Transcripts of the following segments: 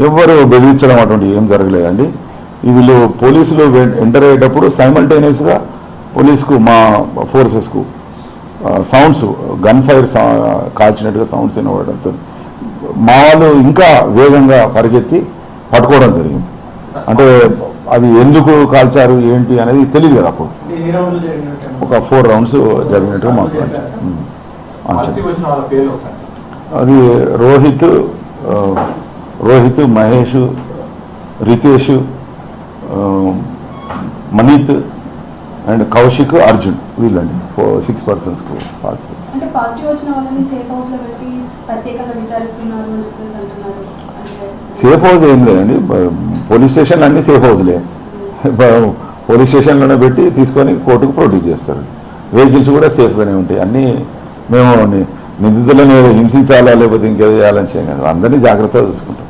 ఎవరు బెదిరించడం అటువంటి ఏం జరగలేదండి. వీళ్ళు పోలీసులు ఎంటర్ అయ్యేటప్పుడు సైమల్టేనియస్గా పోలీసుకు మా ఫోర్సెస్కు సౌండ్స్ గన్ ఫైర్ కాల్చినట్టుగా సౌండ్స్ వినబడడంతో మా వాళ్ళు ఇంకా వేగంగా పరిగెత్తి పట్టుకోవడం జరిగింది. అంటే అది ఎందుకు కాల్చారు ఏంటి అనేది తెలియదు కదా. అప్పుడు ఒక 4 రౌండ్స్ జరిగినట్టుగా మాకు అది రోహిత్, మహేష్, రితేష్, మనీత్ అండ్ కౌశిక్, అర్జున్ వీళ్ళండి 6 persons పాజిటివ్. సేఫ్ హౌస్ ఏం లేదండి, పోలీస్ స్టేషన్లు అన్నీ సేఫ్ హౌస్లే. పోలీస్ స్టేషన్లోనే పెట్టి తీసుకొని కోర్టుకు ప్రొడ్యూస్ చేస్తారు. వెహికల్స్ కూడా సేఫ్గానే ఉంటాయి. అన్నీ మేము నిందితులను హింసించాలా లేకపోతే ఇంకేదో చేయాలని చేయలేదు, అందరినీ జాగ్రత్తగా చూసుకుంటాం.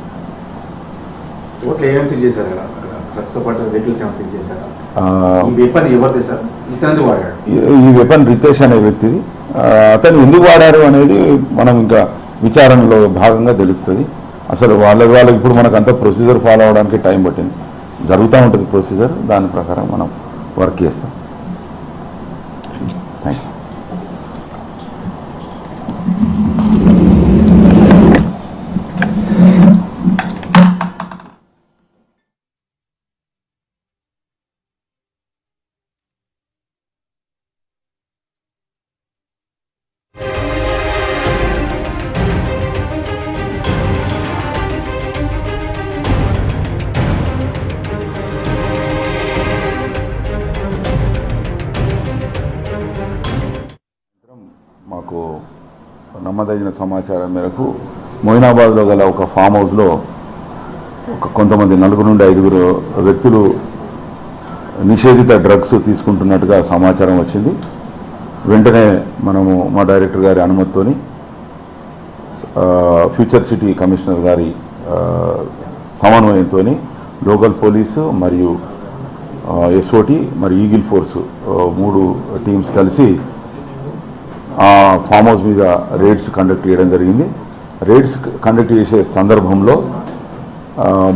ఈ వెపన్ రితేష్ అనే వ్యక్తిది. అతను ఎందుకు వాడారు అనేది మనం ఇంకా విచారణలో భాగంగా తెలుస్తుంది. అసలు వాళ్ళకి ఇప్పుడు మనకు అంత ప్రొసీజర్ ఫాలో అవడానికి టైం పట్టింది. జరుగుతూ ఉంటుంది ప్రొసీజర్, దాని ప్రకారం మనం వర్క్ చేస్తాం. Thank you. మాకు నమ్మదగిన సమాచారం మేరకు మొయినాబాద్లో గల ఒక ఫామ్ హౌస్లో కొంతమంది 4 నుండి 5 వ్యక్తులు నిషేధిత డ్రగ్స్ తీసుకుంటున్నట్టుగా సమాచారం వచ్చింది. వెంటనే మనము మా డైరెక్టర్ గారి అనుమతితోని ఫ్యూచర్ సిటీ కమిషనర్ గారి సమన్వయంతో లోకల్ పోలీసు మరియు ఎస్ఓటి మరియు ఈగిల్ ఫోర్సు 3 టీమ్స్ కలిసి ఆ ఫామ్ హౌస్ మీద రేడ్స్ కండక్ట్ చేయడం జరిగింది. రేడ్స్ కండక్ట్ చేసే సందర్భంలో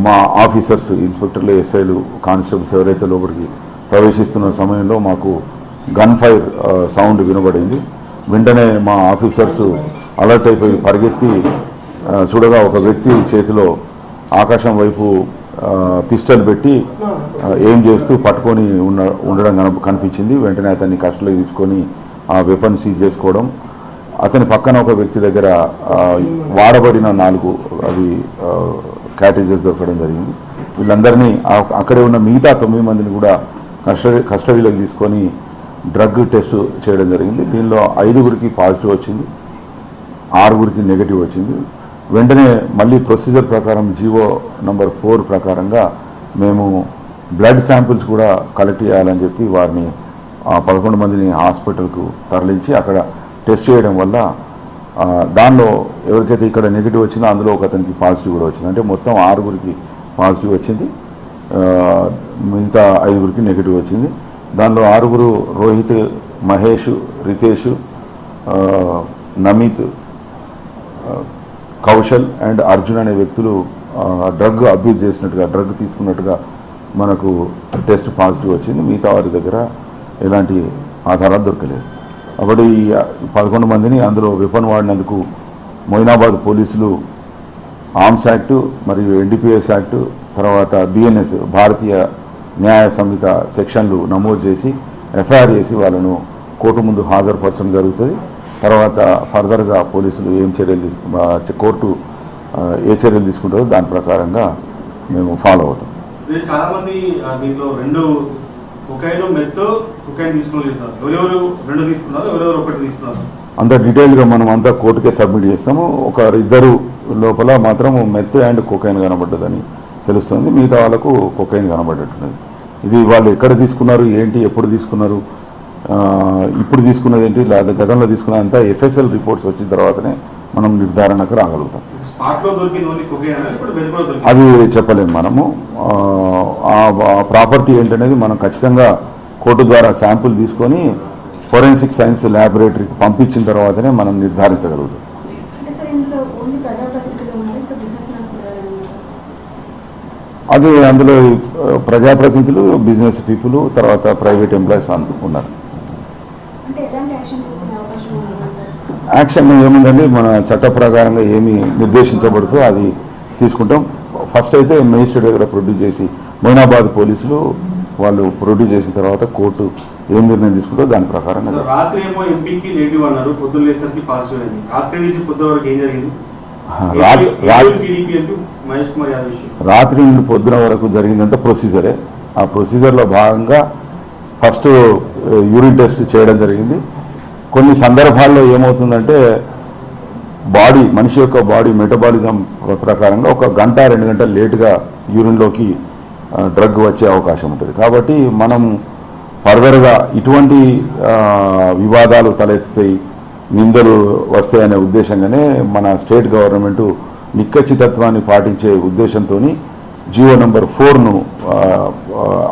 మా ఆఫీసర్స్, ఇన్స్పెక్టర్లు, ఎస్ఐలు, కానిస్టేబుల్స్ ఎవరైతే లోపలికి ప్రవేశిస్తున్న సమయంలో మాకు గన్ ఫైర్ సౌండ్ వినబడింది. వెంటనే మా ఆఫీసర్స్ అలర్ట్ అయిపోయి పరిగెత్తి చూడగా ఒక వ్యక్తి చేతిలో ఆకాశం వైపు పిస్టల్ పెట్టి ఏం చేస్తూ పట్టుకొని ఉండడం కనిపించింది. వెంటనే అతన్ని కస్టడీలోకి తీసుకొని ఆ వెపన్ సీజ్ చేసుకోవడం, అతని పక్కన ఒక వ్యక్తి దగ్గర వాడబడిన 4 అవి క్యాటేజెస్ దొరకడం జరిగింది. వీళ్ళందరినీ అక్కడే ఉన్న మిగతా 9 మందిని కూడా కస్టడీలోకి తీసుకొని డ్రగ్ టెస్ట్ చేయడం జరిగింది. దీనిలో 5గురికి పాజిటివ్ వచ్చింది, 6గురికి నెగటివ్ వచ్చింది. వెంటనే మళ్ళీ ప్రొసీజర్ ప్రకారం జీవో నంబర్ 4 ప్రకారంగా మేము బ్లడ్ శాంపిల్స్ కూడా కలెక్ట్ చేయాలని చెప్పి వారిని 11 మందిని హాస్పిటల్కు తరలించి అక్కడ టెస్ట్ చేయడం వల్ల దానిలో ఎవరికైతే ఇక్కడ నెగిటివ్ వచ్చిందో అందులో ఒక అతనికి పాజిటివ్ కూడా వచ్చింది. అంటే మొత్తం 6గురికి పాజిటివ్ వచ్చింది, మిగతా 5గురికి నెగిటివ్ వచ్చింది. దానిలో 6గురు రోహిత్, మహేష్, రితేష్, నమిత్, కౌశల్ అండ్ అర్జున్ అనే వ్యక్తులు డ్రగ్ అబ్యూజ్ చేసినట్టుగా, డ్రగ్ తీసుకున్నట్టుగా మనకు టెస్ట్ పాజిటివ్ వచ్చింది. మిగతా వారి దగ్గర ఎలాంటి ఆధారాలు దొరకలేదు. అప్పుడు ఈ 11 మందిని అందులో వెపన్ వాడినందుకు మొయినాబాద్ పోలీసులు ఆర్మ్స్ యాక్టు మరియు ఎన్డీపీఎస్ యాక్టు, తర్వాత బిఎన్ఎస్ భారతీయ న్యాయ సంహిత సెక్షన్లు నమోదు చేసి ఎఫ్ఐఆర్ చేసి వాళ్ళను కోర్టు ముందు హాజరుపరచడం జరుగుతుంది. తర్వాత ఫర్దర్గా పోలీసులు కోర్టు ఏ చర్యలు తీసుకుంటారో దాని ప్రకారంగా మేము ఫాలో అవుతాం. చాలామంది దీంట్లో 2 అంత డీటెయిల్గా మనం అంతా కోర్టుకే సబ్మిట్ చేస్తాము. 1-2 లోపల మాత్రం మెత్ అండ్ కొకైన్ కనబడ్డదని తెలుస్తుంది, మిగతా వాళ్ళకు కొకైన్ కనబడ్డట్టున్నది. ఇది వాళ్ళు ఎక్కడ తీసుకున్నారు, ఏంటి, ఎప్పుడు తీసుకున్నారు, ఇప్పుడు తీసుకున్నది ఏంటి, గతంలో తీసుకున్నదంతా ఎఫ్ఎస్ఎల్ రిపోర్ట్స్ వచ్చిన తర్వాతనే మనం నిర్ధారణకు రాగలుగుతాం. అది చెప్పలేము మనము. ఆ ప్రాపర్టీ ఏంటనేది మనం ఖచ్చితంగా కోర్టు ద్వారా శాంపుల్ తీసుకొని ఫోరెన్సిక్ సైన్స్ ల్యాబొరేటరీకి పంపించిన తర్వాతనే మనం నిర్ధారించగలుగుతాం. ప్రజాప్రతినిధులు ఉన్నారు, ఇప్పుడు బిజినెస్ మ్యాన్స్ ఉన్నారు. అది అందులో ప్రజాప్రతినిధులు, బిజినెస్ పీపుల్, తర్వాత ప్రైవేట్ ఎంప్లాయీస్ ఉన్నారు. అంటే ఎలాంటి యాక్షన్ తీసుకునే అవకాశం ఉందంటారు? యాక్షన్ ఏముందండి, మన చట్ట ప్రకారంగా ఏమి నిర్దేశించబడుతుందో అది తీసుకుంటాం. ఫస్ట్ అయితే మేజిస్ట్రేట్ దగ్గర ప్రొడ్యూస్ చేసి, మొయినాబాద్ పోలీసులు వాళ్ళు ప్రొడ్యూస్ చేసిన తర్వాత కోర్టు ఏం నిర్ణయం తీసుకుంటో దాని ప్రకారంగా. రాత్రి ఏమో ఎంపీకి నెగిటివ్ అన్నారు, పొద్దున్న లేసరికి పాజిటివ్ అయింది. రాత్రి నుంచి పొద్దున వరకు ఏం జరిగింది? రాత్రి నుండి పొద్దున వరకు జరిగిందంతా ప్రొసీజరే. ఆ ప్రొసీజర్లో భాగంగా ఫస్ట్ యూరిన్ టెస్ట్ చేయడం జరిగింది. కొన్ని సందర్భాల్లో ఏమవుతుందంటే మనిషి యొక్క బాడీ మెటబాలిజం ప్రకారంగా 1 గంట 2 గంటలు లేటుగా యూరిన్లోకి డ్రగ్ వచ్చే అవకాశం ఉంటుంది. కాబట్టి మనం ఫర్దర్గా ఇటువంటి వివాదాలు తలెత్తాయి, నిందలు వస్తాయనే ఉద్దేశంగానే మన స్టేట్ గవర్నమెంటు నిక్కచ్చితత్వాన్ని పాటించే ఉద్దేశంతో జీవో నెంబర్ 4ను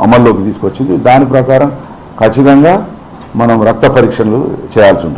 అమల్లోకి తీసుకొచ్చింది. దాని ప్రకారం ఖచ్చితంగా మనం రక్త పరీక్షలు చేయాల్సి ఉంటుంది.